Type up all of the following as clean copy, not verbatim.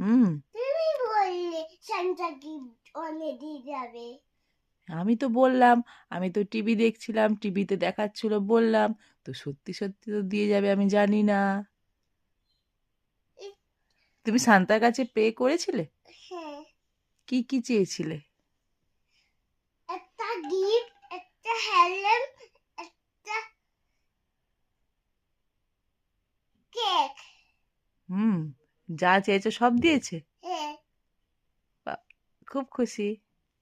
হুম। তুমি বললে Santa gift অনেক দিয়ে যাবে। আমি তো বললাম, আমি তো টিভি দেখছিলাম, টিভিতে দেখাচ্ছিল বললাম, তো সত্যি সত্যি তো দিয়ে যাবে আমি জানি না। এ- তুমি সান্তার কাছে প্রে করেছিলে? হ্যাঁ, কি কি চেয়েছিলে? একটা গিফট, একটা হেলেম, একটা কেক। হুম, যা চেয়েছো সব দিয়েছে? হ্যাঁ। বাহ, খুব খুশি।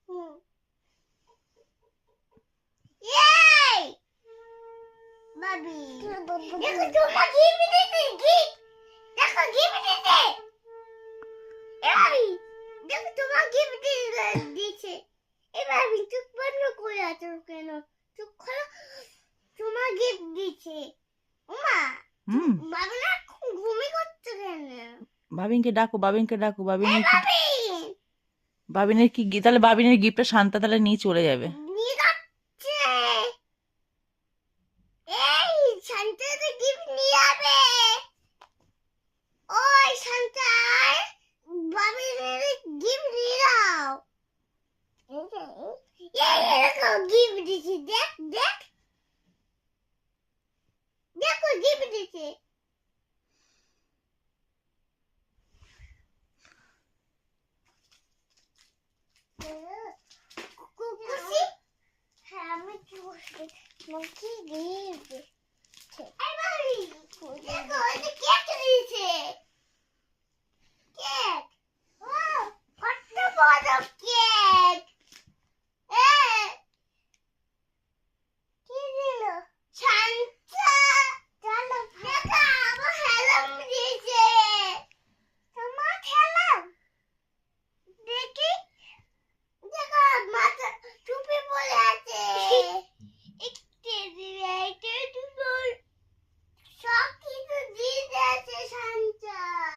হুম। Yay! বাবি দেখো তোমার গিফট দিতে গিফট দেখো গিফট দিতে বাবি দেখো তোমার গিফট দিয়েছে এবার আমি চুপ বন্ধ করে আছো কেন চুপ করো তোমার গিফট দিয়েছে ওমা হুম, বাবু না ঘুমিয়ে করছো কেন বাবিনকে ডাকো, বাবিনকে ডাকো, এই বাবিনের কি, বাবি তাহলে বাবিনের গিফটটা শান্তা তাহলে নিয়ে চলে যাবে। নিয়ে যাচ্ছে এই শান্তিতে গিফট নিয়ে যাবে ওই শান্তার বাবিনের গিফট নিয়ে যাও দেখো গিফট দিছি দেখ দেখ দেখো গিফট দিছে খুশি হ্যাঁ আমি খুশি কি গিফট এই বাবি দেখো এটা কেক দিয়েছে কেক ও কত বড় কেক